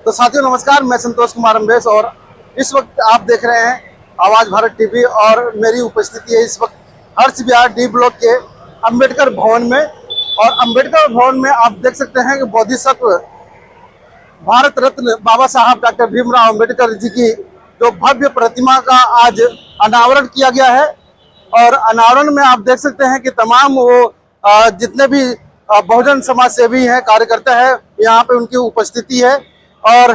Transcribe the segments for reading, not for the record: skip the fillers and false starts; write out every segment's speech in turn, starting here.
तो साथियों नमस्कार, मैं संतोष कुमार अम्बेश और इस वक्त आप देख रहे हैं आवाज भारत टीवी और मेरी उपस्थिति है इस वक्त हर्ष विहार डी ब्लॉक के अंबेडकर भवन में। और अंबेडकर भवन में आप देख सकते हैं कि बोधिसत्व भारत रत्न बाबा साहब डॉक्टर भीमराव अंबेडकर जी की जो भव्य प्रतिमा का आज अनावरण किया गया है। और अनावरण में आप देख सकते हैं कि तमाम वो जितने भी बहुजन समाज सेवी हैं, कार्यकर्ता है, यहाँ पे उनकी उपस्थिति है। और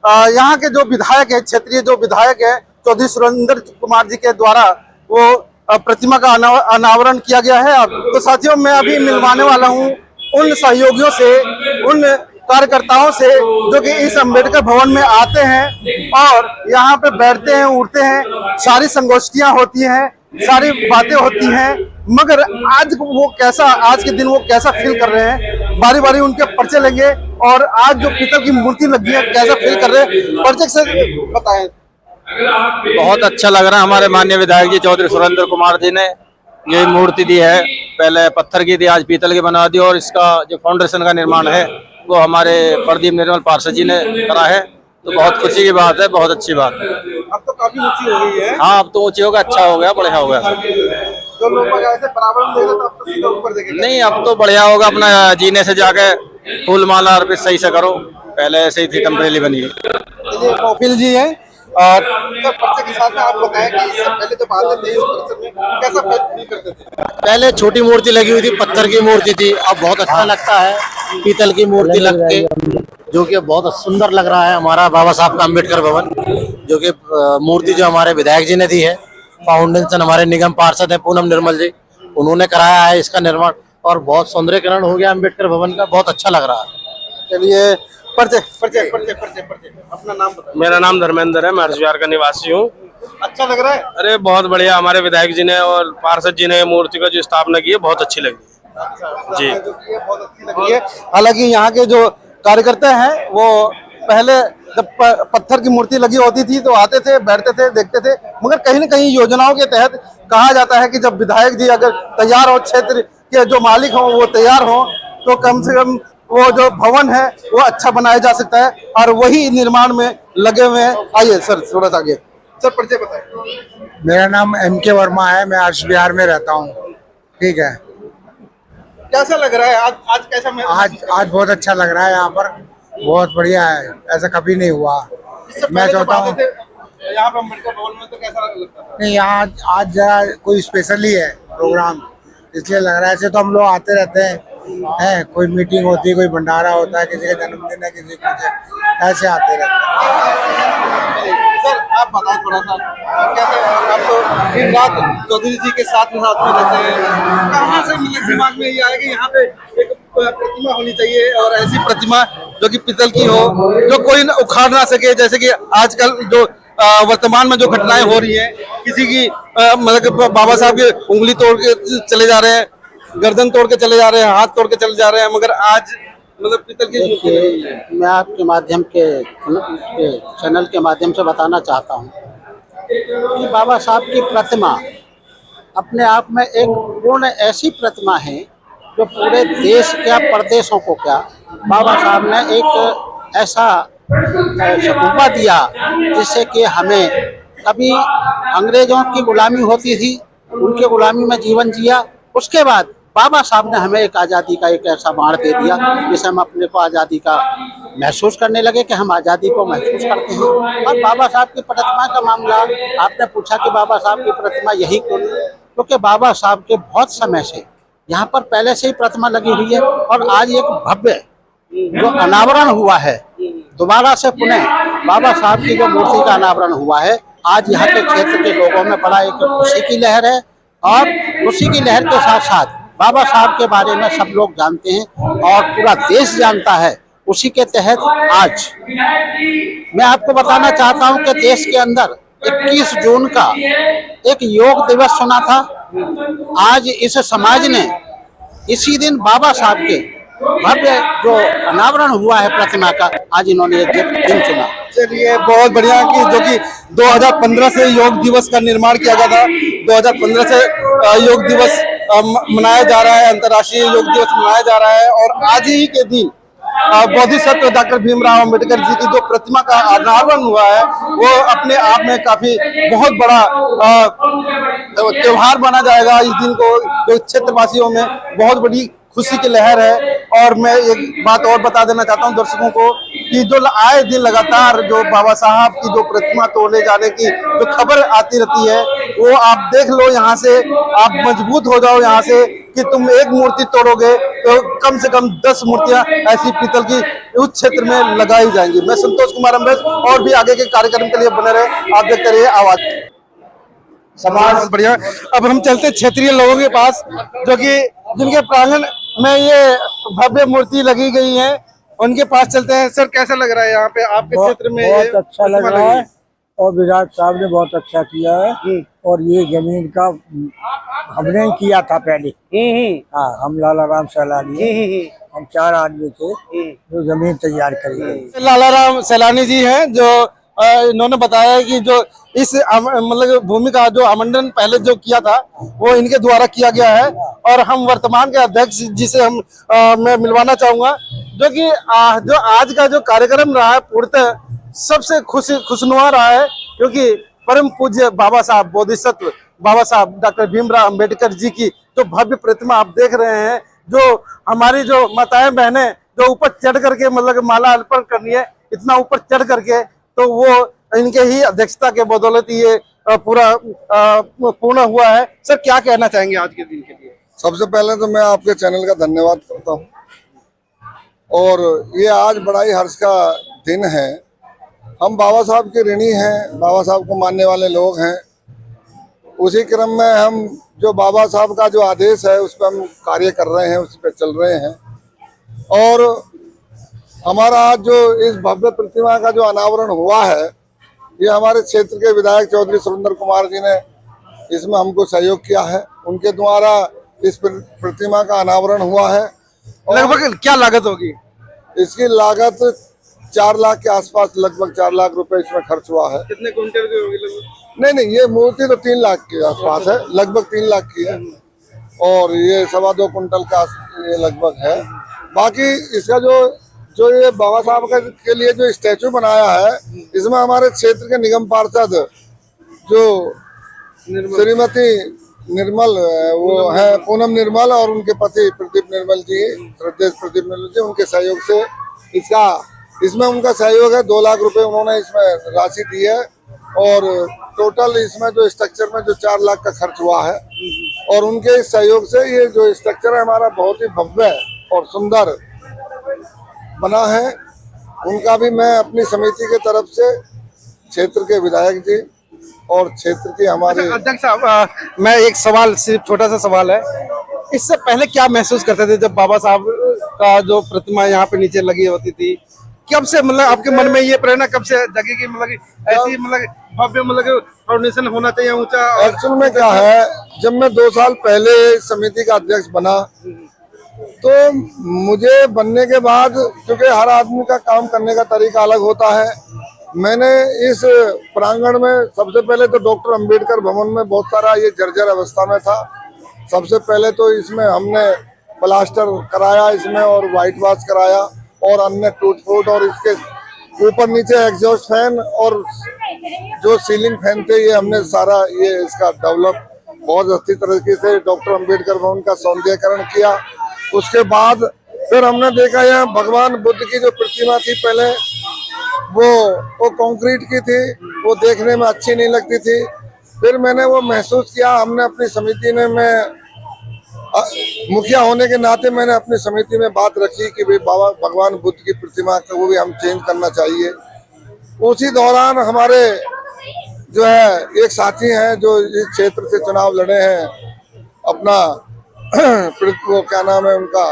यहाँ के जो विधायक है, क्षेत्रीय जो विधायक है चौधरी सुरेंद्र कुमार जी के द्वारा वो प्रतिमा का अनावरण किया गया है। तो साथियों मैं अभी मिलवाने वाला हूँ उन सहयोगियों से, उन कार्यकर्ताओं से जो कि इस अंबेडकर भवन में आते हैं और यहाँ पे बैठते हैं, उठते हैं, सारी संगोष्ठियां होती हैं, सारी बातें होती हैं। मगर आज वो कैसा, आज के दिन वो कैसा फील कर रहे हैं, बारी बारी उनके पर्चे लेंगे। और आज जो पीतल की मूर्ति लगी है कैसा फील कर रहे हैं, पर्चे से बताएं। बहुत अच्छा लग रहा है। हमारे माननीय विधायक जी चौधरी सुरेंद्र कुमार जी ने ये मूर्ति दी है, पहले पत्थर की थी, आज पीतल की बना दी। और इसका जो फाउंडेशन का निर्माण है वो हमारे प्रदीप निर्मल पार्षद जी ने करा है। तो बहुत खुशी की बात है, बहुत अच्छी बात है। अब तो काफी ऊंची हो गई है। हाँ, अब तो ऊंची होगा, अच्छा हो गया, बढ़िया हो गया। तो लोग ऐसे बराबर में देखे तो अब तो सीधा ऊपर देखेंगे। नहीं, अब तो बढ़िया होगा। अपना जीने से जाके फूल माला अर्पित सही से करो, पहले ऐसे ही थी, टेम्परेरी बनी। ये कौफिल जी है और पर्चे के साथ में आप बताएं कि इससे पहले जब आते थे इस परिसर में कैसा फील करते थे? पहले छोटी मूर्ति लगी हुई थी, पत्थर की मूर्ति थी, अब बहुत अच्छा लगता है पीतल की मूर्ति लग के, जो कि बहुत सुंदर लग रहा है। हमारा बाबा साहब का अंबेडकर भवन, जो कि मूर्ति जो हमारे विधायक जी ने दी है, फाउंडेशन हमारे निगम पार्षद है पूनम निर्मल जी, उन्होंने कराया है इसका निर्माण। और बहुत सौंदर्यकरण हो गया अंबेडकर भवन का, बहुत अच्छा लग रहा है। चलिए पर्चे पर्चे पर्चे पर्चे पर्चे अपना नाम बताइए। मेरा नाम धर्मेंद्र है, मैं हर्ष विहार का निवासी हूँ। अच्छा लग रहा है? अरे बहुत बढ़िया, हमारे विधायक जी ने और पार्षद जी ने मूर्ति का जो स्थापना की है बहुत अच्छी लगी जी। बहुत अच्छी लगी है। हालांकि यहाँ के जो कार्यकर्ता हैं वो पहले जब पत्थर की मूर्ति लगी होती थी तो आते थे, बैठते थे, देखते थे। मगर कहीं न कहीं योजनाओं के तहत कहा जाता है कि जब विधायक जी अगर तैयार हो, क्षेत्र के जो मालिक हो वो तैयार हो, तो कम से कम वो जो भवन है वो अच्छा बनाया जा सकता है। और वही निर्माण में लगे हुए हैं। आइए सर, थोड़ा सा आगे सर, परिचय बताएं। मेरा नाम MK वर्मा है, मैं हर्ष विहार में रहता हूँ। ठीक है, कैसा लग रहा है आज कैसा? आज बहुत अच्छा लग रहा है, यहाँ पर बहुत बढ़िया है, ऐसा कभी नहीं हुआ। मैं चाहता हूँ यहाँ पे अंबेडकर भवन में तो कैसा लगता था? नहीं, यहाँ आज जरा कोई स्पेशली है प्रोग्राम, इसलिए लग रहा है। ऐसे तो हम लोग आते रहते हैं, कोई मीटिंग होती है, कोई भंडारा होता है, किसी का जन्मदिन है, किसी कुछ, ऐसे आते रहते हैं। सर आप बताएं थोड़ा सा, कैसे आप तो दिन रात चौधरी जी के साथ में रहते हैं, कहाँ से दिमाग में ये आया कि यहाँ पे एक प्रतिमा होनी चाहिए और ऐसी प्रतिमा जो कि पीतल की हो, जो कोई उखाड़ ना सके। जैसे कि आजकल जो वर्तमान में जो घटनाएं हो रही हैं, किसी की मतलब बाबा साहब की उंगली तोड़ के चले जा रहे हैं, गर्दन तोड़ के चले जा रहे हैं, हाथ तोड़ के चले जा रहे हैं, मगर आज मतलब पीतल की। मैं आपके माध्यम के चैनल के माध्यम से बताना चाहता हूँ कि बाबा साहब की प्रतिमा अपने आप में एक पूर्ण ऐसी प्रतिमा है जो पूरे देश क्या, प्रदेशों को क्या, बाबा साहब ने एक ऐसा शगुफा दिया जिससे कि हमें कभी अंग्रेजों की गुलामी होती थी, उनके गुलामी में जीवन जिया, उसके बाद बाबा साहब ने हमें एक आज़ादी का एक ऐसा बाण दे दिया जिससे हम अपने को आज़ादी का महसूस करने लगे कि हम आज़ादी को महसूस करते हैं। और बाबा साहब की प्रतिमा का मामला, आपने पूछा कि बाबा साहब की प्रतिमा यही क्यों, क्योंकि बाबा साहब के बहुत समय से यहाँ पर पहले से ही प्रतिमा लगी हुई है। और आज एक भव्य जो अनावरण हुआ है, दोबारा से पुनः बाबा साहब की जो मूर्ति का अनावरण हुआ है, आज यहाँ के क्षेत्र के लोगों में बड़ा एक खुशी की लहर है। और खुशी की लहर के साथ साथ बाबा साहब के बारे में सब लोग जानते हैं और पूरा देश जानता है। उसी के तहत आज मैं आपको बताना चाहता हूं कि देश के अंदर 21 जून का एक योग दिवस सुना था। आज इस समाज ने इसी दिन बाबा साहब के भव्य जो अनावरण हुआ है प्रतिमा का, आज इन्होंने एक दिन चुना। चलिए बहुत बढ़िया कि जो कि 2015 से योग दिवस का निर्माण किया गया था, 2015 से योग दिवस मनाया जा रहा है, अंतर्राष्ट्रीय योग दिवस मनाया जा रहा है। और आज ही के दिन बोधिसत्व डॉक्टर भीमराव अंबेडकर जी की जो प्रतिमा का अनावरण हुआ है, वो अपने आप में काफी बहुत बड़ा त्योहार माना जाएगा। इस दिन को जो क्षेत्रवासियों में बहुत बड़ी खुशी की लहर है। और मैं एक बात और बता देना चाहता हूं दर्शकों को कि जो आए दिन लगातार जो बाबा साहब की जो प्रतिमा तोड़े जाने की जो खबर आती रहती है, वो आप देख लो यहाँ से, आप मजबूत हो जाओ यहाँ से कि तुम एक मूर्ति तोड़ोगे तो कम से कम 10 मूर्तियां ऐसी पीतल की उस क्षेत्र में लगाई जाएंगी। मैं संतोष कुमार अम्बेश, और भी आगे के कार्यक्रम के लिए बने रहे, आप देखते रहिए आवाज समाज। बढ़िया। अब हम चलते क्षेत्रीय लोगों के पास, जो कि जिनके प्रांगण में ये भव्य मूर्ति लगी गई है, उनके पास चलते हैं। सर, कैसा लग रहा है यहाँ पे आपके क्षेत्र में? बहुत अच्छा लग रहा है और विराट साहब ने बहुत अच्छा किया है। और ये जमीन का हमने किया था पहले। हाँ, हम लाला राम सैलानी, हम 4 आदमी थे जो जमीन तैयार करी। लाला राम सैलानी जी हैं, जो इन्होंने बताया कि जो इस मतलब भूमि का जो आवंटन पहले जो किया था वो इनके द्वारा किया गया है। और हम वर्तमान के अध्यक्ष जिसे हम मैं मिलवाना चाहूंगा, जो कि जो आज का जो कार्यक्रम रहा है पूर्णतः सबसे खुशनुमा रहा है, क्योंकि परम पूज्य बाबा साहब बोधिसत्व बाबा साहब डॉक्टर भीमराव अंबेडकर जी की जो भव्य प्रतिमा आप देख रहे हैं, जो हमारी जो माताएं बहनें जो ऊपर चढ़ करके मतलब माला अर्पण करनी है, इतना ऊपर चढ़ करके, तो वो इनके ही अध्यक्षता के बदौलत ये पूरा पूर्ण हुआ है। सर, क्या कहना चाहेंगे आज के दिन के लिए? सबसे पहले तो मैं आपके चैनल का धन्यवाद करता हूँ, और ये आज बड़ा ही हर्ष का दिन है। हम बाबा साहब के ऋणी हैं, बाबा साहब को मानने वाले लोग हैं। उसी क्रम में हम जो बाबा साहब का जो आदेश है उस पर हम कार्य कर रहे हैं, उस पर चल रहे हैं। और हमारा आज जो इस भव्य प्रतिमा का जो अनावरण हुआ है, ये हमारे क्षेत्र के विधायक चौधरी सुरेंद्र कुमार जी ने इसमें हमको सहयोग किया है। उनके द्वारा इस प्रतिमा का अनावरण हुआ है। लगभग क्या लागत होगी? इसकी लागत 4 लाख के आसपास, लगभग 4 लाख रुपए इसमें खर्च हुआ है। कितने क्विंटल की होगी लगभग? नहीं, ये मूर्ति तो 3 लाख के आसपास है, लगभग 3 लाख की है। और ये 2.25 कुंटल का ये लगभग है। बाकी इसका जो ये बाबा साहब के लिए जो स्टैचू बनाया है, इसमें हमारे क्षेत्र के निगम पार्षद जो श्रीमती निर्मल वो है पूनम निर्मल, और उनके पति प्रदीप निर्मल जी, प्रदीप निर्मल जी, उनके सहयोग से इसमें उनका सहयोग है। 2 लाख रुपए उन्होंने इसमें राशि दी है। और टोटल इसमें जो स्ट्रक्चर में जो 4 लाख का खर्च हुआ है, और उनके इस सहयोग से ये जो स्ट्रक्चर है हमारा बहुत ही भव्य और सुंदर बना है। उनका भी मैं अपनी समिति के तरफ से, क्षेत्र के विधायक जी और क्षेत्र के हमारे अध्यक्ष साहब, मैं एक सवाल, सिर्फ छोटा सा सवाल है, इससे पहले क्या महसूस करते थे जब बाबा साहब का जो प्रतिमा यहाँ पे नीचे लगी होती थी? कब से मतलब आपके मन में ये प्रेरणा कब से जगी कि मतलब ऐसी मतलब भव्य मतलब फाउंडेशन होना चाहिए ऊंचा? एक्चुअल में क्या है, जब मैं 2 साल पहले समिति का अध्यक्ष बना, तो मुझे बनने के बाद, क्योंकि हर आदमी का काम करने का तरीका अलग होता है, मैंने इस प्रांगण में सबसे पहले तो डॉक्टर अंबेडकर भवन में बहुत सारा ये जर्जर अवस्था में था। सबसे पहले तो इसमें हमने प्लास्टर कराया इसमें, और व्हाइट वॉश कराया, और अन्य टूट फूट, और इसके ऊपर नीचे एग्जॉस्ट फैन और जो सीलिंग फैन थे, ये हमने सारा ये इसका डेवलप बहुत अच्छी तरीके से डॉक्टर अंबेडकर भवन का सौंदर्यीकरण किया। उसके बाद फिर हमने देखा यहाँ भगवान बुद्ध की जो प्रतिमा थी पहले, वो कंक्रीट की थी, वो देखने में अच्छी नहीं लगती थी। फिर मैंने वो महसूस किया, हमने अपनी समिति ने, मैं मुखिया होने के नाते मैंने अपनी समिति में बात रखी कि भाई बाबा भगवान बुद्ध की प्रतिमा को वो भी हम चेंज करना चाहिए। उसी दौरान हमारे जो है एक साथी हैं जो इस क्षेत्र से चुनाव लड़े हैं, अपना वो क्या नाम है उनका,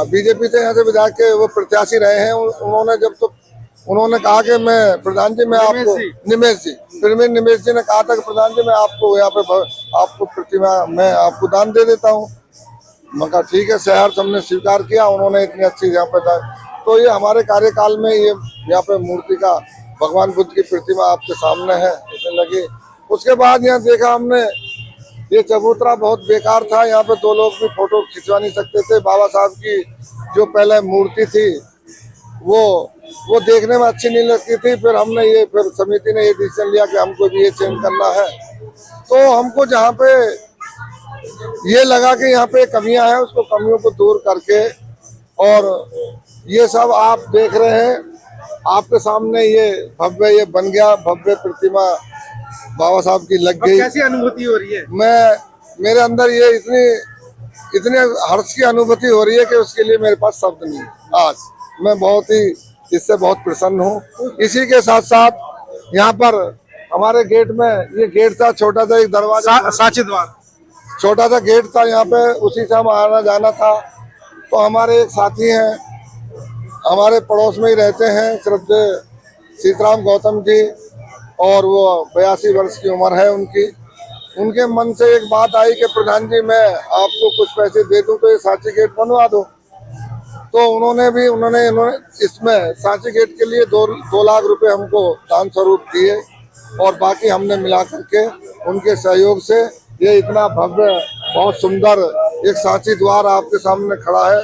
बीजेपी से यहाँ से विधायक के वो प्रत्याशी रहे हैं। उन्होंने कहा कि मैं प्रधान जी, मैं आपको निमेश जी, फिर मैं निमेश जी ने कहा था कि प्रधान जी मैं आपको यहाँ पे आपको प्रतिमा मैं आपको दान दे देता हूँ। मैं कहा ठीक है, शहर हमने स्वीकार किया। उन्होंने इतनी अच्छी यहाँ पे था, तो ये हमारे कार्यकाल में ये यहाँ पे मूर्ति का भगवान बुद्ध की प्रतिमा आपके सामने है, इसमें लगी। उसके बाद यहाँ देखा हमने, ये चबूतरा बहुत बेकार था, यहाँ पे 2 लोग भी फोटो खिंचवा नहीं सकते थे। बाबा साहब की जो पहले मूर्ति थी वो देखने में अच्छी नहीं लगती थी। फिर फिर समिति ने ये डिसीजन लिया कि हमको भी ये चेंज करना है। तो हमको जहाँ पे ये लगा कि यहाँ पे कमियां हैं, उसको कमियों को दूर करके, और ये सब आप देख रहे हैं, आपके सामने ये बन गया, भव्य प्रतिमा बाबा साहब की लग गई। कैसी अनुभूति हो रही है? मेरे अंदर ये इतने हर्ष की अनुभूति हो रही है कि उसके लिए मेरे पास शब्द नहीं। आज मैं इससे बहुत प्रसन्न हूँ। इसी के साथ साथ यहाँ पर हमारे गेट में, ये गेट था छोटा सा, एक दरवाजा साची द्वार, छोटा सा गेट था यहाँ पे, उसी से हम आना जाना था। तो हमारे एक साथी हैं, हमारे पड़ोस में ही रहते हैं, श्रद्धेय सीताराम गौतम जी, और वो 82 वर्ष की उम्र है उनकी। उनके मन से एक बात आई कि प्रधान जी मैं आपको कुछ पैसे दे दूं तो ये सांची गेट बनवा दो। तो उन्होंने इसमें सांची गेट के लिए 2 लाख रुपए हमको दान स्वरूप दिए, और बाकी हमने मिला करके उनके सहयोग से ये इतना भव्य, बहुत सुंदर एक सांची द्वार आपके सामने खड़ा है,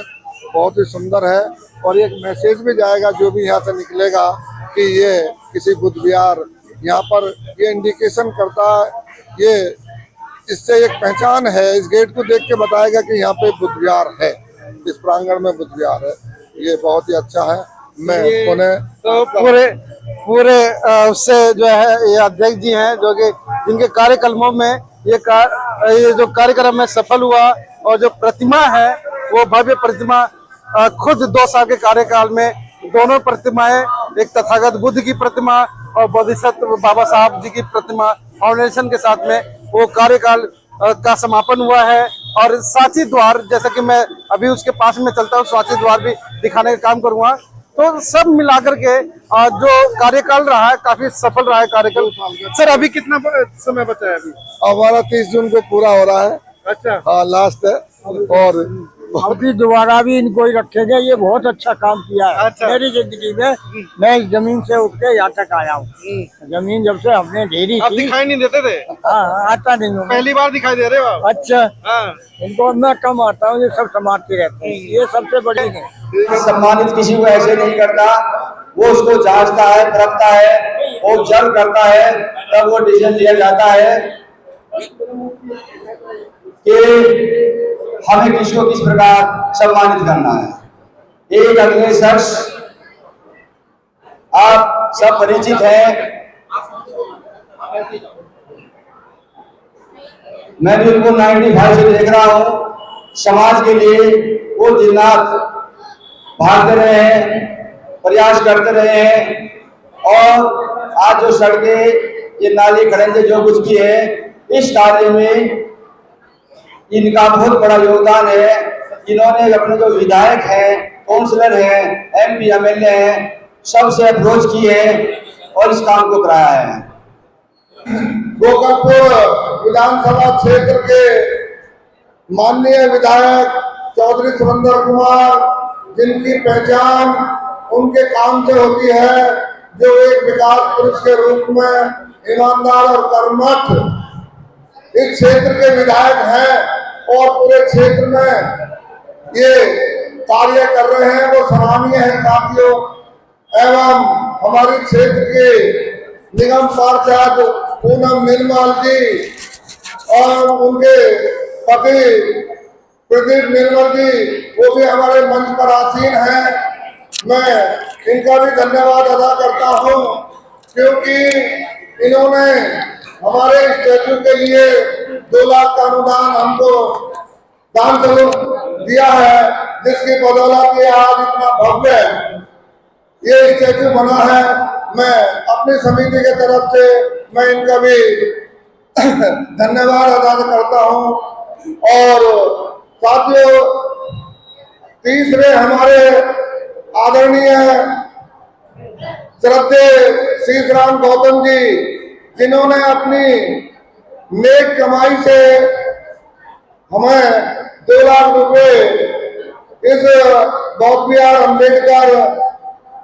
बहुत ही सुंदर है। और एक मैसेज भी जाएगा जो भी यहाँ से निकलेगा कि ये किसी बुद्ध विहार, यहाँ पर ये इंडिकेशन करता है, ये इससे एक पहचान है। इस गेट को देख के बताएगा कि यहाँ पे बुद्ध विहार है, इस प्रांगण में बुद्ध विहार है। ये बहुत ही अच्छा है। मैं उन्हें तो पूरे उससे जो है ये अध्यक्ष जी हैं, जो कि जिनके कार्यक्रमों में ये जो कार्यक्रम में सफल हुआ, और जो प्रतिमा है वो भव्य प्रतिमा, खुद 2 साल के कार्यकाल में दोनों प्रतिमाएं, एक तथागत बुद्ध की प्रतिमा और बोधिसत्व बाबा साहब जी की प्रतिमा फाउंडेशन के साथ में वो कार्यकाल का समापन हुआ है। और सांची द्वार, जैसा कि मैं अभी उसके पास में चलता हूँ, सांची द्वार भी दिखाने का काम करूंगा। तो सब मिलाकर के जो कार्यकाल रहा है काफी सफल रहा है कार्यकाल। सर अभी कितना समय बचा है? अभी हमारा 30 जून को पूरा हो रहा है। अच्छा, हाँ, लास्ट है। और अभी दोबारा भी इनको ही रखेंगे। ये बहुत अच्छा काम किया है। अच्छा। मेरी जिंदगी में मैं इस जमीन से उठ के यहाँ तक आया हूँ। जमीन जब से हमने ढेरी आप थी, दिखाई नहीं देते थे? हाँ, आता नहीं हूँ। पहली बार दिखाई दे रहे हो आप? अच्छा, हाँ। इनको मैं कम आता हूँ, ये सब संभालते रहते हैं। ये सबसे बड़ी है। सम्मानित किसी को ऐसे नहीं करता, वो उसको जांचता है, परखता है, और जब करता है तब वो डिसीजन लिया जाता है कि हमें किसी को किस प्रकार सम्मानित करना है। एक अगले शख्स आप सब परिचित हैं, मैं भी उनको 95 से देख रहा हूँ। समाज के लिए वो दिन रात भागते रहे हैं, प्रयास करते रहे हैं, और आज जो सड़कें, ये नाली खड़ंजे जो कुछ भी है, इस कार्य में इनका बहुत बड़ा योगदान है। इन्होंने अपने जो विधायक हैं, काउंसलर हैं, MP MLA हैं, सबसे अप्रोच की है और इस काम को कराया है। गोकलपुर विधानसभा क्षेत्र के माननीय विधायक चौधरी सुरेंद्र कुमार, जिनकी पहचान उनके काम से होती है, जो एक विकास पुरुष के रूप में ईमानदार और कर्मठ इस क्षेत्र के विधायक हैं, और पूरे क्षेत्र में ये कार्य कर रहे हैं, वो सराहनीय है साथियों। एवं हमारे क्षेत्र के निगम पार्षद पूनम निर्मल जी और उनके पति प्रदीप निर्मल जी, वो भी हमारे मंच पर आसीन हैं। मैं इनका भी धन्यवाद अदा करता हूं, क्योंकि इन्होंने हमारे स्टैचू के लिए 2 लाख का अनुदान हमको दान स्वरूप दिया है, जिसकी बदौलत ये आज इतना भव्य ये स्टैचू बना है। मैं अपनी समिति के तरफ से मैं इनका भी धन्यवाद अदा करता हूं। और साथियों, तीसरे हमारे आदरणीय श्रद्धेय सीताराम गौतम जी, जिन्होंने अपनी नेक कमाई से हमें 2 लाख रुपए इस बौद्ध विहार अम्बेडकर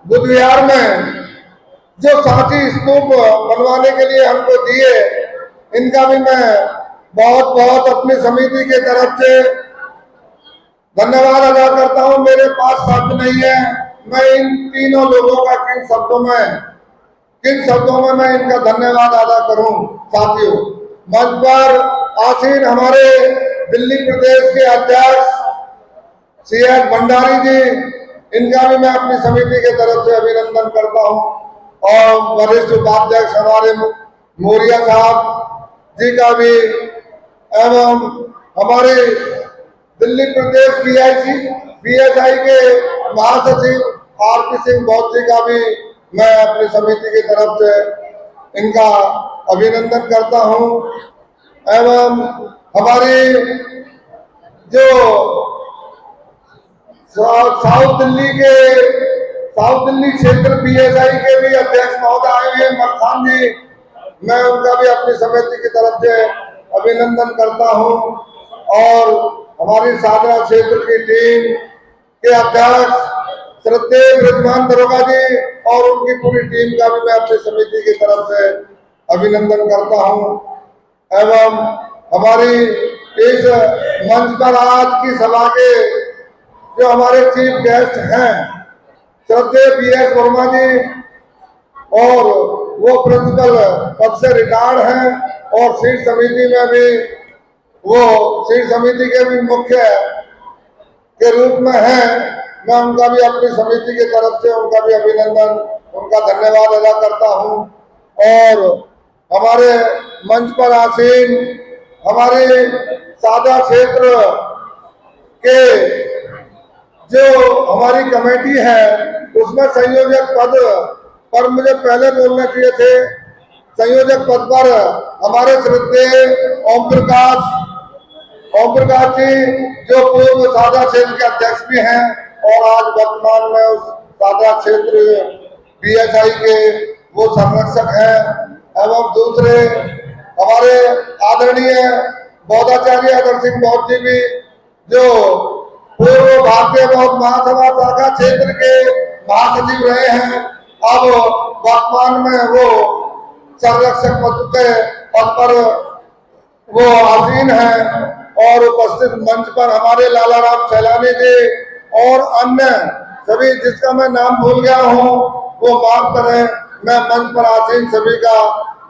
बुद्ध विहार में जो सांची स्तूप बनवाने के लिए हमको दिए, इनका भी मैं बहुत बहुत अपनी समिति के तरफ से धन्यवाद अदा करता हूं। मेरे पास शब्द नहीं है, मैं इन तीनों लोगों का किन शब्दों में मैं इनका धन्यवाद अदा करूं। साथियों, मंच पर आसीन हमारे दिल्ली प्रदेश के अध्यक्ष CS भंडारी जी, इनका भी मैं अपनी समिति के तरफ से अभिनंदन करता हूं, और वरिष्ठ उपाध्यक्ष हमारे मौर्य साहब जी का भी, एवं हमारे दिल्ली प्रदेश BSI के महासचिव RP सिंह बौद्ध जी का भी मैं अपनी समिति की तरफ से इनका अभिनंदन करता हूं। एवं हमारी जो साउथ दिल्ली क्षेत्र BSI के भी अध्यक्ष महोदय आए हैं, मखान जी, मैं उनका भी अपनी समिति की तरफ से अभिनंदन करता हूं। और हमारी सादरा क्षेत्र की टीम के अध्यक्ष श्रद्धेय ब्रजमान दरोगा जी और उनकी पूरी टीम का भी मैं अपनी समिति की तरफ से अभिनंदन करता हूं। एवं हमारी इस मंच पर आज की सभा के जो हमारे चीफ गेस्ट हैं, श्रद्धेय BS वर्मा जी, और वो प्रिंसिपल पद से रिटायर्ड हैं और शीर्ष समिति में भी वो शीर्ष समिति के भी मुख्य के रूप में हैं। मैं उनका भी अपनी समिति की तरफ से उनका भी अभिनंदन, उनका धन्यवाद अदा करता हूं। और हमारे मंच पर आसीन हमारे सादा क्षेत्र के जो हमारी कमेटी है, उसमें संयोजक पद पर मुझे पहले बोलना चाहिए थे। संयोजक पद पर हमारे श्रद्धेय ओम प्रकाश जी, जो पूर्व सादा क्षेत्र के अध्यक्ष भी हैं और आज वर्तमान में उस सादा क्षेत्र BSI के वो संरक्षक हैं। एवं दूसरे हमारे आदरणीय बौद्धाचार्य अगर सिंह बौद्ध जी भी, जो पूर्व भारतीय बौद्ध महासभा शाखा क्षेत्र के महासचिव रहे हैं, अब वर्तमान में वो संरक्षक पद पर वो आसीन हैं। और उपस्थित मंच पर हमारे लालाराम सैलानी जी और अन्य सभी, जिसका मैं नाम भूल गया हूं वो माफ करें। मैं मंच पर आसीन सभी का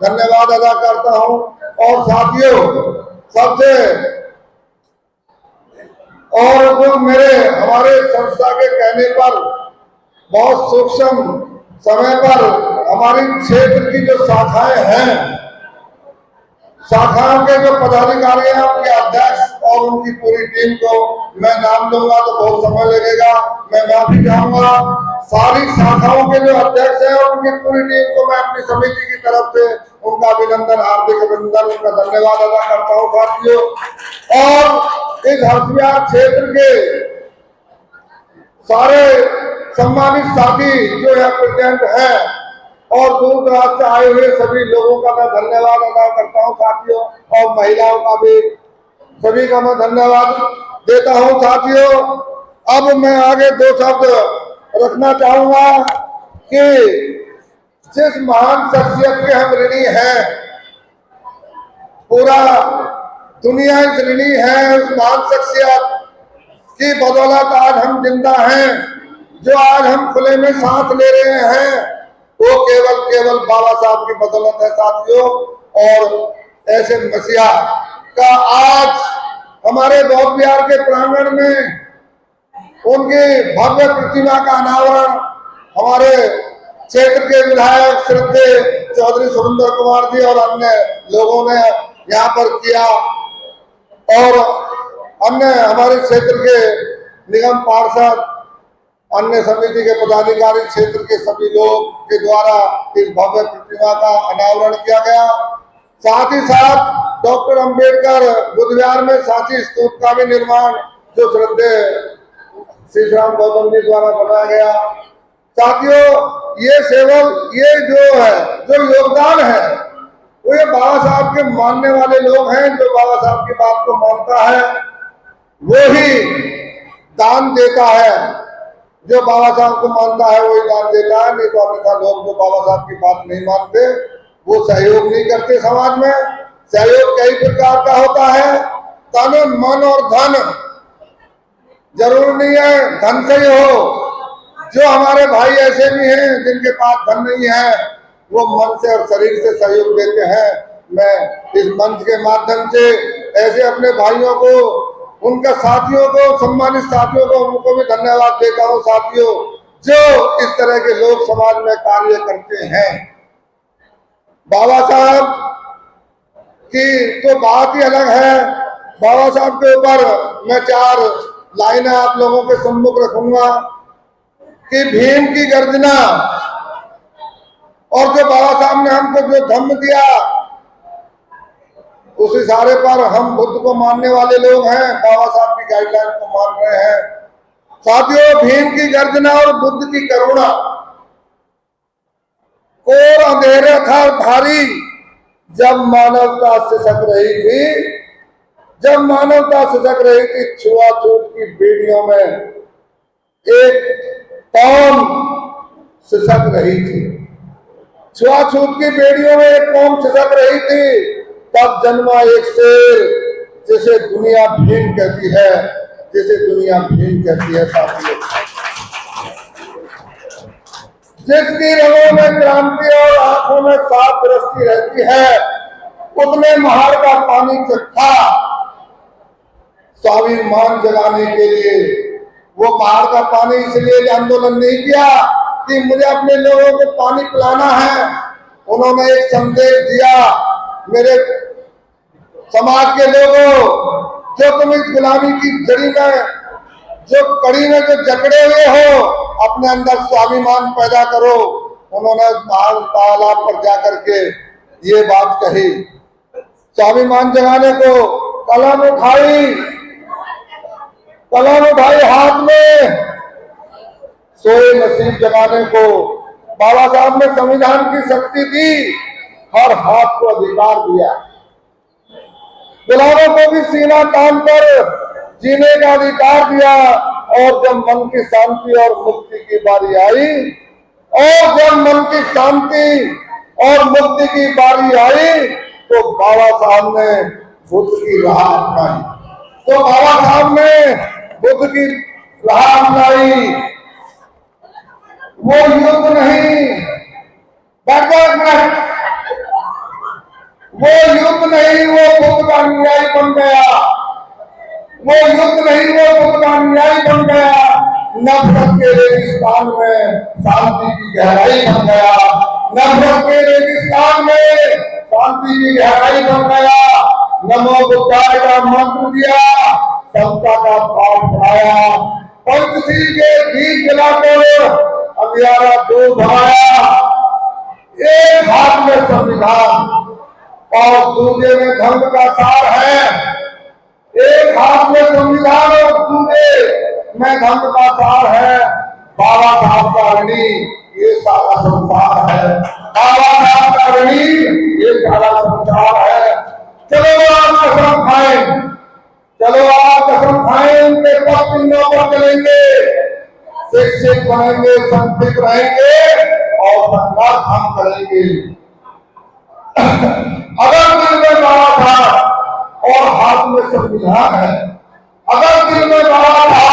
धन्यवाद अदा करता हूं। और साथियों, सबसे और जो हमारे संस्था के कहने पर बहुत सूक्ष्म समय पर हमारी क्षेत्र की जो शाखाएं हैं, शाखाओं के जो पदाधिकारी हैं, उनके अध्यक्ष और उनकी पूरी टीम को मैं नाम लूंगा तो बहुत समय लगेगा, मैं माफी चाहूंगा। सारी शाखाओं के जो अध्यक्ष हैं और उनकी पूरी टीम को मैं अपनी समिति की तरफ से उनका अभिनंदन, हार्दिक अभिनंदन, उनका धन्यवाद अदा करता हूँ। साथियों, और इस हरसियार क्षेत्र के सारे सम्मानित साथी जो यहाँ प्रेजेंट हैं और दूर दराज से आए हुए सभी लोगों का मैं धन्यवाद अदा करता हूं साथियों, और महिलाओं का भी, सभी का मैं धन्यवाद देता हूं साथियों। अब मैं आगे दो शब्द रखना चाहूंगा कि जिस महान शख्सियत के हम ऋणी हैं, पूरा दुनिया इस ऋणी है उस महान शख्सियत की बदौलत आज हम जिंदा हैं। जो आज हम खुले में सांस ले रहे हैं वो केवल बाबा साहब की बदौलत है साथियों। और ऐसे मसीहा का आज हमारे बौद्ध विहार के प्रांगण में उनकी भव्य प्रतिमा का अनावरण हमारे क्षेत्र के विधायक श्रद्धेय चौधरी सुरेंद्र कुमार जी और अन्य लोगों ने यहाँ पर किया, और अन्य हमारे क्षेत्र के निगम पार्षद, अन्य समिति के पदाधिकारी, क्षेत्र के सभी लोग के द्वारा इस भव्य प्रतिमा का अनावरण किया गया। साथ ही साथ डॉक्टर अंबेडकर बुद्ध विहार में सांची स्तूप का भी निर्माण जो श्रद्धेय श्री श्याम गौतम जी द्वारा बनाया गया। साथियों, ये जो योगदान है वो ये बाबा साहब के मानने वाले लोग हैं। जो बाबा साहब की बात को मानता है वो ही दान देता है, जो बाबा साहब को मानता है वही दान देता है, नहीं तो अन्यथा लोग जो बाबा साहब की बात नहीं मानते वो सहयोग नहीं करते। समाज में सहयोग कई प्रकार का होता है, तन मन और धन जरूर नहीं है धन से ही हो। जो हमारे भाई ऐसे भी हैं जिनके पास धन नहीं है, वो मन से और शरीर से सहयोग देते हैं। मैं इस मंच के माध्यम से ऐसे अपने भाइयों को, उनके साथियों को, सम्मानित साथियों को, उनको भी धन्यवाद देता हूँ। साथियों जो इस तरह के लोग समाज में कार्य करते हैं, बाबा साहब की तो बात ही अलग है। बाबा साहब के ऊपर मैं 4 लाइनें आप लोगों के सम्मुख रखूंगा कि भीम की गर्जना, और जो बाबा साहब ने हमको जो धम्म दिया, उस इशारे पर हम बुद्ध को मानने वाले लोग हैं, बाबा साहब की गाइडलाइन को मान रहे हैं। साथियों, भीम की गर्जना और बुद्ध की करुणा, कोर अंधेरा था भारी जब मानवता सिसक रही थी, जब मानवता सिसक रही थी छुआछूत की बेड़ियों में एक कौम सिसक रही थी। छुआछूत की बेड़ियों में एक कौम सिसक रही थी, तब जन्मा एक शेर जिसे दुनिया भीम कहती है, जिसे दुनिया भीम कहती है। साथियों, जिसकी रंगों में क्रांति और आंखों में साफ दृष्टि रहती है, उतने महार का पानी चखा स्वाभिमान जगाने के लिए। वो महार का पानी इसलिए आंदोलन नहीं किया कि मुझे अपने लोगों को पानी पिलाना है। उन्होंने एक संदेश दिया, मेरे समाज के लोगों, जो तुम इस गुलामी की जड़ी में, जो कड़ी में जो जकड़े हुए हो, अपने अंदर स्वाभिमान पैदा करो। उन्होंने तालाब पर जाकर के ये बात कही। स्वाभिमान जगाने को कलम उठाई, कलम उठाई हाथ में, सोए नसीब जगाने को। बाबा साहब ने संविधान की शक्ति दी, हर हाथ को अधिकार दिया। गुलामों को भी सीना तान कर जीने का अधिकार दिया। और जब मन की शांति और मुक्ति की बारी आई, और जब मन की शांति और मुक्ति की बारी आई, तो बाबा साहब ने बुद्ध की राह अपनाई। तो बाबा साहब ने बुद्ध की राह अपनाई। वो युद्ध नहीं, वो युद्ध नहीं, वो बुद्ध का अनुयायी बन गया। वो युद्ध नहीं, वो बुद्ध का अनुयायी बन गया। नफरत के रेगिस्तान में शांति की गहराई बन गया। नफरत के रेगिस्तान में शांति की गहराई बन गया। नमो बुद्धाय का मंत्र दिया, समता का पाठ पढ़ाया, पंचशील के दीप जलाकर अंधियारा दूर भगाया। एक हाथ में संविधान और दूसरे में धर्म का सार है। एक हाथ में संविधान और दूसरे में धर्म का सार है। बाबा साहब का ऋणी ये सारा संसार है। बाबा साहब का ऋणी ये सारा संसार है। चलो आप कसम खाएं, चलो आप कसम खाएं, उनके पथ चिन्हों पर चलेंगे, शिक्षित बनेंगे, संस्कृत रहेंगे और संघर्ष हम करेंगे। अगर दिल में बाबा था और हाथ में संविधान है, अगर दिल में बाबा था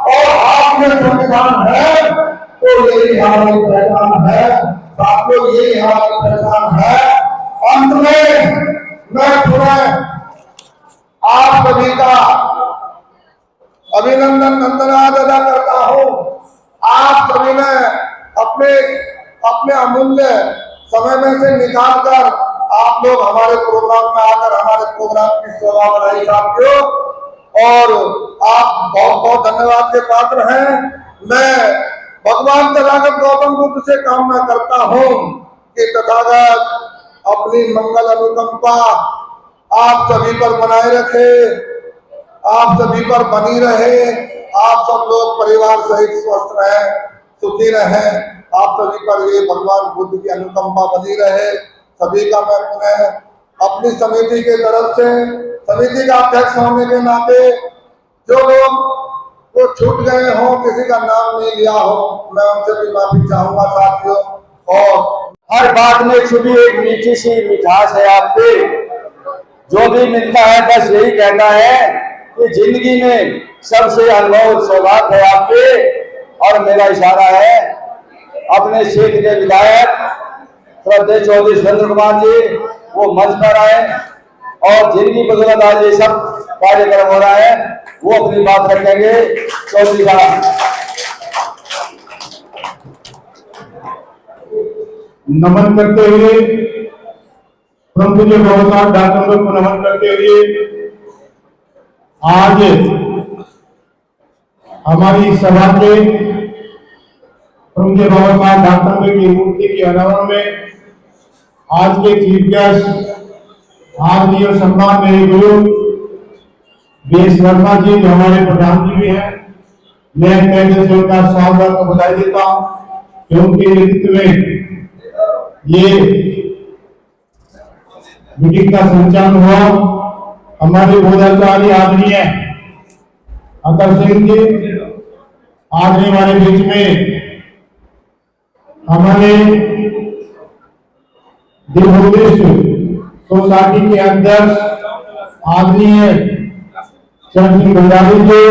और हाथ में संविधान है, तो यही हमारी पहचान है। साथियों, यही हमारी पहचान है। अंत में मैं पुनः आप सभी का अभिनंदन धन्यवाद अदा करता हूँ। आप सभी ने अपने अमूल्य समय में से निकाल कर आप लोग हमारे प्रोग्राम में आकर हमारे प्रोग्राम की शोभा बढ़ाई। साथियों, और आप बहुत बहुत धन्यवाद के पात्र हैं। मैं भगवान तथागत गौतम बुद्ध से कामना करता हूँ कि तथागत अपनी मंगल अनुकंपा आप सभी पर बनाए रखे, आप सभी पर बनी रहे। आप सब लोग परिवार सहित स्वस्थ रहें, सुखी रहें। आप सभी पर ये भगवान बुद्ध की अनुकंपा बनी रहे। सभी का मैं पुनः अपनी समिति के तरफ से, समिति का अध्यक्ष होने के नाते जो लोग तो छूट गए हों, किसी का नाम नहीं लिया हो, मैं उनसे भी माफी चाहूंगा। साथियों, और हर बात में छुपी एक मीठी सी मिठास है आपके। जो भी मिलता है बस यही कहता है कि जिंदगी में सबसे अनमोल सौगात है आपके, और मेरा इशारा है अपने क्षेत्र के विधायक श्रद्धेय चौधरी सुरेंद्र कुमार जी वो मंच पर आए और जिनकी बदौलत आज ये सब कार्यक्रम हो रहा है वो अपनी बात रखेंगे। चौधरी साहब। नमन करते हुए परम पूज्य बाबा साहब डॉक्टर को नमन करते हुए आज हमारी सभा के परम पूज्य बाबा साहब डॉक्टर की मूर्ति के अनावरण में आज के चीफ गेस्ट आदरणीय और सम्मान मेरे गुरु बीएस वर्मा जी जो हमारे प्रधान जी भी हैं, मैं तहे से उनका स्वागत और बधाई देता हूं कि उनके नेतृत्व में ये मीटिंग का संचालन हुआ। हमारे बोधाचार्य आदरणीय अतर सिंह जी आज हमारे बीच में हमारे सोसाइटी के अध्यक्ष आदरणीय चरण सिंह भंडारी जी,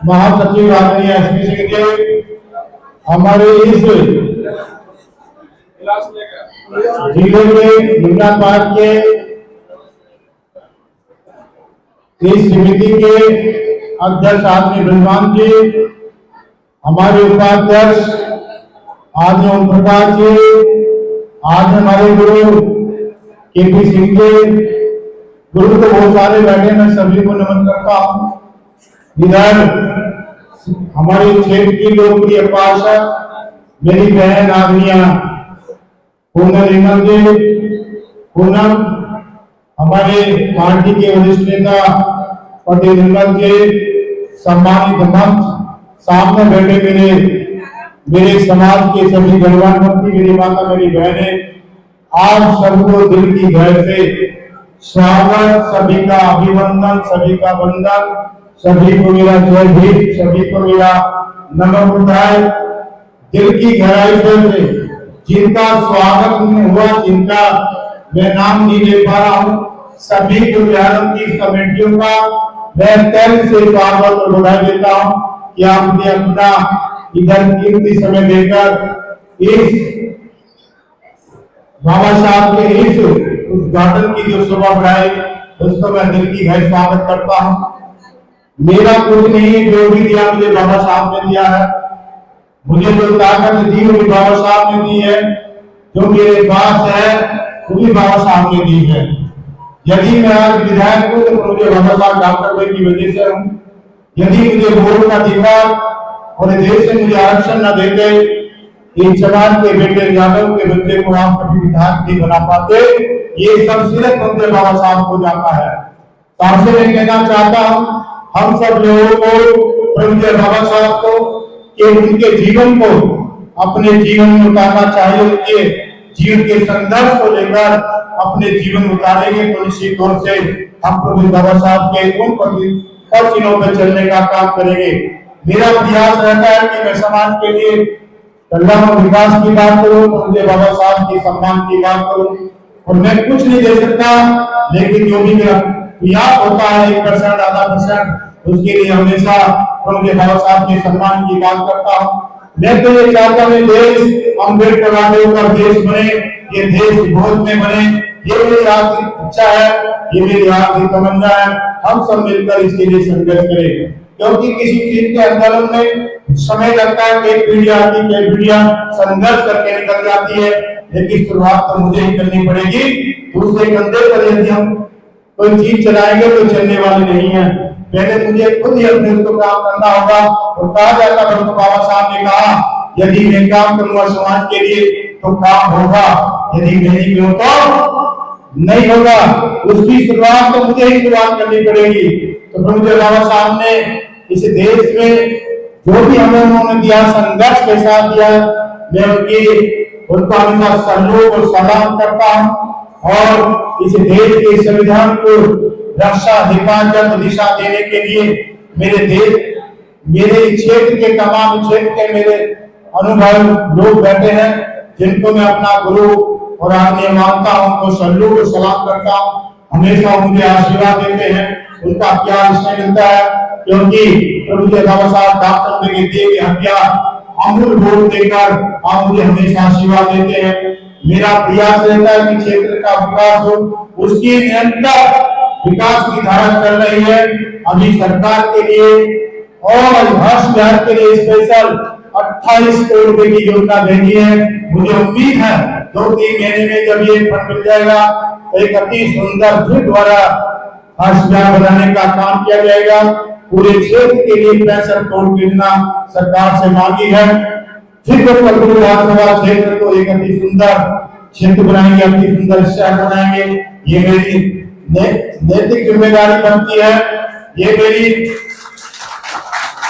महासचिव आदरणीय एसपी सिंह जी, हमारे इस जिले में निम्नापात के इस समिति के अध्यक्ष आदरणीय ब्रह्मान जी, हमारे उपाध्यक्ष आदरणीय ओम प्रकाश जी, आज हमारे गुरु केपी सिंह जी, गुरु तो बहुत सारे बैठे, मैं सभी को नमन करता हूँ। इधर हमारे क्षेत्र की लोकप्रिय पार्षद मेरी बहन आदरणीय पूनम रिमल जी, पूनम हमारे पार्टी के वरिष्ठ नेता पटेल रिमल जी, सम्मानित मंच सामने बैठे मेरे समाज के सभी गणवान व्यक्ति, मेरी माता मेरी बहनें, आप सबको दिल की गहर से स्वागत, सभी का अभिवंदन, सभी का वंदन, सभी को मेरा जय भीम, सभी को मेरा नमन बुधाय। दिल की गहराई से जिनका स्वागत हुआ, जिनका मैं नाम नहीं ले पा रहा हूँ, सभी गुरुद्वारों की कमेटियों का मैं तहे से स्वागत और बधाई देता हूँ कि आपने अपना इधर कीमती समय देकर इस बाबा साहब के इस उद्घाटन की जो शोभा बढ़ाई उसको मैं दिल की गहरी स्वागत करता हूँ। मेरा कुछ नहीं, जो भी दिया मुझे बाबा साहब ने दिया है, मुझे जो ताकत दी हुई बाबा साहब ने दी है, जो मेरे पास है वो भी बाबा साहब ने दी है। यदि मैं आज विधायक हूँ तो मुझे बाबा साहब डॉक्टर भाई की वजह से हूँ। यदि मुझे वोट का अधिकार और देश से मुझे आरक्षण न देते, इन समाज के बेटे यादव के बच्चे को आप कभी विधायक नहीं बना पाते। ये सब सिर्फ उनके बाबा साहब को जाता है। तो आपसे मैं कहना चाहता हूँ हम सब लोगों को, उनके बाबा साहब को, कि उनके जीवन को अपने जीवन में उतारना चाहिए। उनके जीवन के संघर्ष को लेकर अपने जीवन में उतारेंगे तो निश्चित तौर से हम प्रभु बाबा साहब के उन पचिनों पर चलने का काम करेंगे। मेरा प्रयास रहता है कि मैं समाज के लिए कल्याण और विकास की बात करूं, उनके बाबा साहब के सम्मान की बात करूं, और मैं कुछ नहीं दे सकता, लेकिन जो भी मेरा प्रयास होता है 1% आधा %, उसके लिए हमेशा उनके बाबा साहब के सम्मान की बात करता हूं। मैं तो ये चाहता हूँ देश अम्बेडकर वालों का देश बने, ये देश बहुत में बने, ये मेरी आखिरी इच्छा है, ये मेरी आखिरी तमन्ना है। हम सब मिलकर इसके लिए संघर्ष करें, क्योंकि किसी चीज के आंदोलन में समय लगता है, कई पीढ़ियां आती, कई पीढ़ियां संघर्ष करके निकल जाती है, लेकिन शुरुआत तो मुझे ही करनी पड़ेगी। दूसरे कंधे पर यदि हम कोई चीज चलाएंगे तो चलने वाले नहीं है, पहले मुझे खुद ही अपने उसको काम करना होगा। और कहा जाता है, बाबा साहब ने कहा यदि मैं काम करूंगा समाज के लिए तो काम होगा, यदि मैं नहीं करूं तो नहीं होगा। उसकी शुरुआत तो मुझे ही शुरुआत करनी पड़ेगी। तो मुझे बाबा साहब ने इस देश में जो भी हमें उन्होंने दिया, संघर्ष के साथ दिया, मैं उनको हमेशा सल्यूट और सलाम करता हूँ। और इस देश के संविधान को रक्षा, हिफाजत, दिशा देने के लिए मेरे क्षेत्र के तमाम क्षेत्र के मेरे अनुभव लोग बैठे हैं, जिनको मैं अपना गुरु और आदरणीय मानता हूं, उनको सल्यूट और सलाम करता हूं। हमेशा मुझे आशीर्वाद देते हैं, उनका प्यार इसमें मिलता है, क्योंकि प्रभु जी बाबा साहब डॉक्टर में दिए कि हत्या अमूल वोट देकर आप मुझे हमेशा आशीर्वाद देते हैं। मेरा प्रयास रहता है कि क्षेत्र का विकास हो, उसकी निरंतर विकास की धारा चल रही है। अभी सरकार के लिए और हर्ष विहार के लिए स्पेशल 28 करोड़ रुपए की योजना देनी है। मुझे उम्मीद है 2-3 महीने में जब ये फंड मिल जाएगा तो एक अति सुंदर फिर द्वारा हर्ष विहार बनाने का काम किया जाएगा। पूरे क्षेत्र के लिए 65 करोड़ योजना सरकार से मांगी है। फिर तो पलवल विधानसभा क्षेत्र को एक अति सुंदर क्षेत्र बनाएंगे, अति सुंदर शहर बनाएंगे। ये मेरी नैतिक जिम्मेदारी बनती है, ये मेरी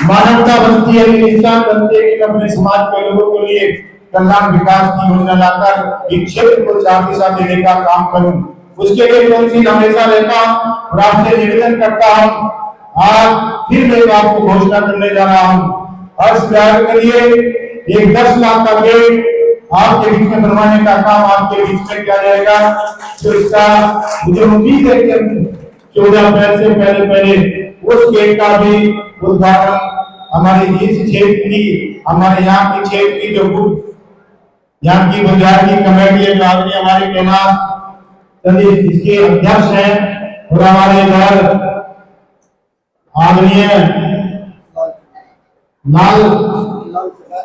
मानवता बनती है, मेरी इंसान बनती है कि मैं अपने समाज के लोगों के लिए कल्याण विकास की योजना लाकर इस क्षेत्र को चार दिशा देने का काम करूं। उसके लिए प्रयत्नशील हमेशा रहता हूं और आपसे निवेदन करता हूं। आज फिर मैं आपको घोषणा करने जा रहा हूं, हर्ष विहार के लिए एक 10 लाख का गेट आपके बीच में बनवाने का काम आपके बीच में किया जाएगा। तो इसका मुझे उम्मीद है कि 14 अप्रैल से पहले उस गेट का भी उद्घाटन हमारे इस क्षेत्र की, हमारे यहाँ के क्षेत्र की जो यहाँ की पंचायत की कमेटी है, आदमी हमारे कैलाश इसके अध्यक्ष हैं और हमारे घर आदरणीय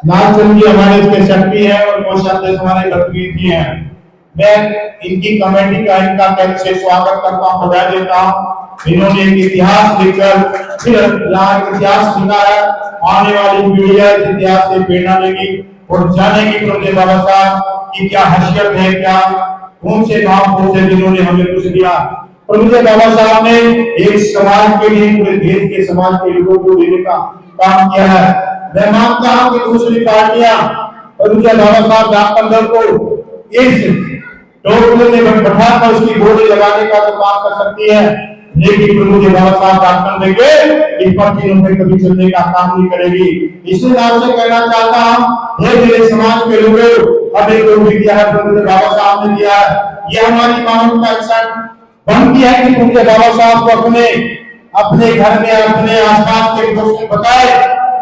लालचंद जी हमारे इसके सेक्रेटरी हैं और कोषाध्यक्ष हमारे प्रतिनिधि हैं। मैं इनकी कमेटी का इनका तहे से स्वागत करता हूँ, बधाई देता हूँ। इन्होंने एक इतिहास लिखकर फिर यहाँ इतिहास लिखा है, आने वाली पीढ़ी है इस इतिहास से प्रेरणा लेगी और जानेगी प्रभु बाबा साहब की क्या हैसियत है, क्या कौन से महापुरुष है जिन्होंने हमें कुछ दिया। प्रभु बाबा साहब ने एक समाज के लिए, पूरे देश के समाज के लोगों को देने का काम किया है। मैं मानता हूं कि दूसरी पार्टियां प्रभु बाबा साहब डॉक्टर को इस टोकरे में बैठाकर उसकी गोली लगाने का तो काम कर सकती है, लेकिन प्रभु बाबा साहब डॉक्टर के इस पर तीनों में कभी चलने का काम नहीं करेगी। इसलिए मैं आपसे कहना चाहता हूं, हे मेरे समाज के लोगों, हमें जो भी दिया है प्रभु बाबा साहब ने दिया है, ये हमारी मानवता का बनती है कि प्रभु बाबा साहब को अपने घर में, अपने आसपास के लोगों को बताए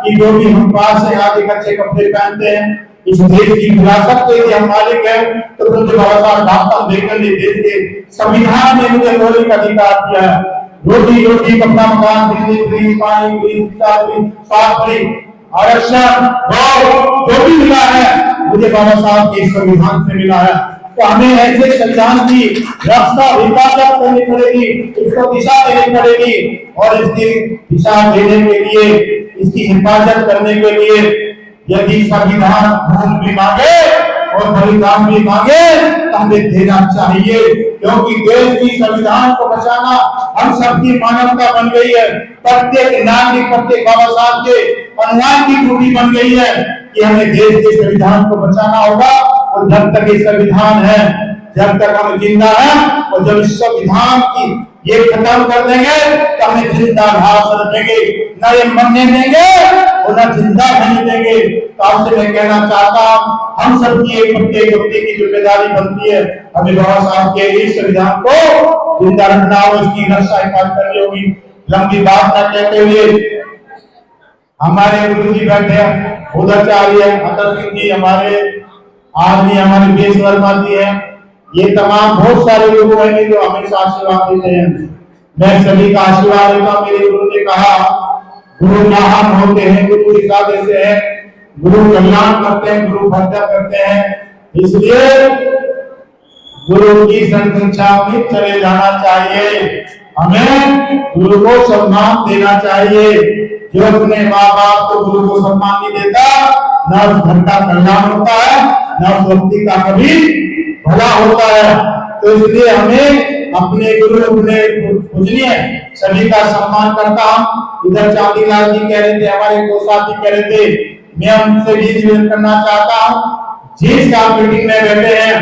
कि जो भी हम पास है, आगे अच्छे कपड़े पहनते हैं, इस देश की विरासत के हम मालिक हैं, तो प्रभु बाबा साहब डॉक्टर देकर देश के संविधान में मुझे मौलिक अधिकार दिया है। रोटी कपड़ा मकान बिजली फ्री, पानी फ्री, शिक्षा फ्री, स्वास्थ्य फ्री, आरक्षण जो भी मिला है मुझे बाबा साहब के संविधान से मिला है। तो हमें ऐसे संविधान की रक्षा हिफाजत करनी पड़ेगी, इसको दिशा देनी पड़ेगी और इसकी दिशा देने के लिए, इसकी हिफाजत करने के लिए यदि संविधान खून भी मांगे और बलिदान भी मांगे तो हमें देना चाहिए, क्योंकि देश की संविधान को बचाना हम सबकी मानवता बन गई है। प्रत्येक नागरिक, प्रत्येक बाबा साहब के अनुमान की ड्यूटी बन गई है कि हमें देश के संविधान को बचाना होगा। और जब तक ये संविधान है, जब तक हम जिंदा हैं, और जब इस संविधान की ये खत्म कर देंगे तो हमें जिंदा घास रखेंगे, न ये मरने देंगे और न जिंदा रहने देंगे। तो आपसे मैं कहना चाहता हूँ, हम सबकी एक प्रत्येक व्यक्ति की जिम्मेदारी बनती है, हमें बाबा साहब के इस संविधान को जिंदा रखना और उसकी रक्षा हिफाजत करनी होगी। लंबी बात न कहते हुए हमारे गुरु जी बैठे उदाचार्य अतर सिंह जी, हमारे आदमी हमारे बेस वर्मा जी हैं, ये तमाम बहुत सारे लोग हैं जो हमेशा आशीर्वाद देते हैं। मैं सभी का आशीर्वाद लेता हूं। मेरे गुरु ने कहा, गुरु महान होते हैं, गुरु दिशा देते हैं, गुरु कल्याण करते हैं, गुरु भक्ति करते हैं। इसलिए गुरु की संरक्षा में चले जाना चाहिए, हमें गुरु को सम्मान देना चाहिए। जो अपने माँ बाप को गुरु को सम्मान नहीं देता, न उस घर का कल्याण होता है, न उस व्यक्ति का कभी भला होता है। तो इसलिए हमें अपने गुरु, अपने पूजनीय सभी का सम्मान करता हूं। इधर चांदीलाल जी कह रहे थे, हमारे दो साथी कह रहे थे, मैं उनसे भी निवेदन करना चाहता हूं, जिस आप मीटिंग में बैठे हैं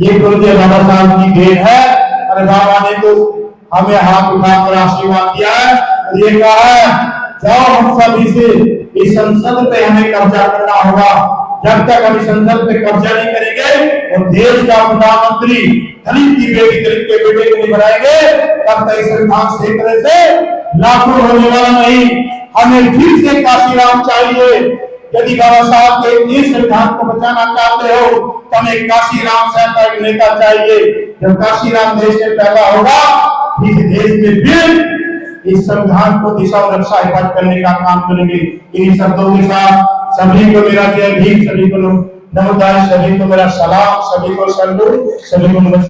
ये गुरुदेव बाबा साहब की देन है। अरे बाबा ने तो हमें हाथ उठाकर आशीर्वाद दिया है, ये कहा है जाओ हम सभी से इस संसद पे हमें कब्जा करना होगा, जब तक हम संसद पे कब्जा नहीं करेंगे और देश का प्रधानमंत्री दलित की बेटी दलित के बेटे को नहीं बनाएंगे, तब तक इस सिद्धांत से तरह से लागू होने वाला नहीं। हमें फिर से काशीराम चाहिए। यदि बाबा साहब के इस सिद्धांत को बचाना चाहते हो तो हमें काशीराम का एक नेता चाहिए। जब काशीराम देश में पैदा होगा, इस देश में फिर इस संविधान को दिशा और रक्षा हिफाजत करने का काम करेंगे। इन्हीं शब्दों के साथ सभी को मेरा जय भीम, सभी को नमस्कार, सभी को मेरा सलाम, सभी को सल्लू, सभी को नमस्कार।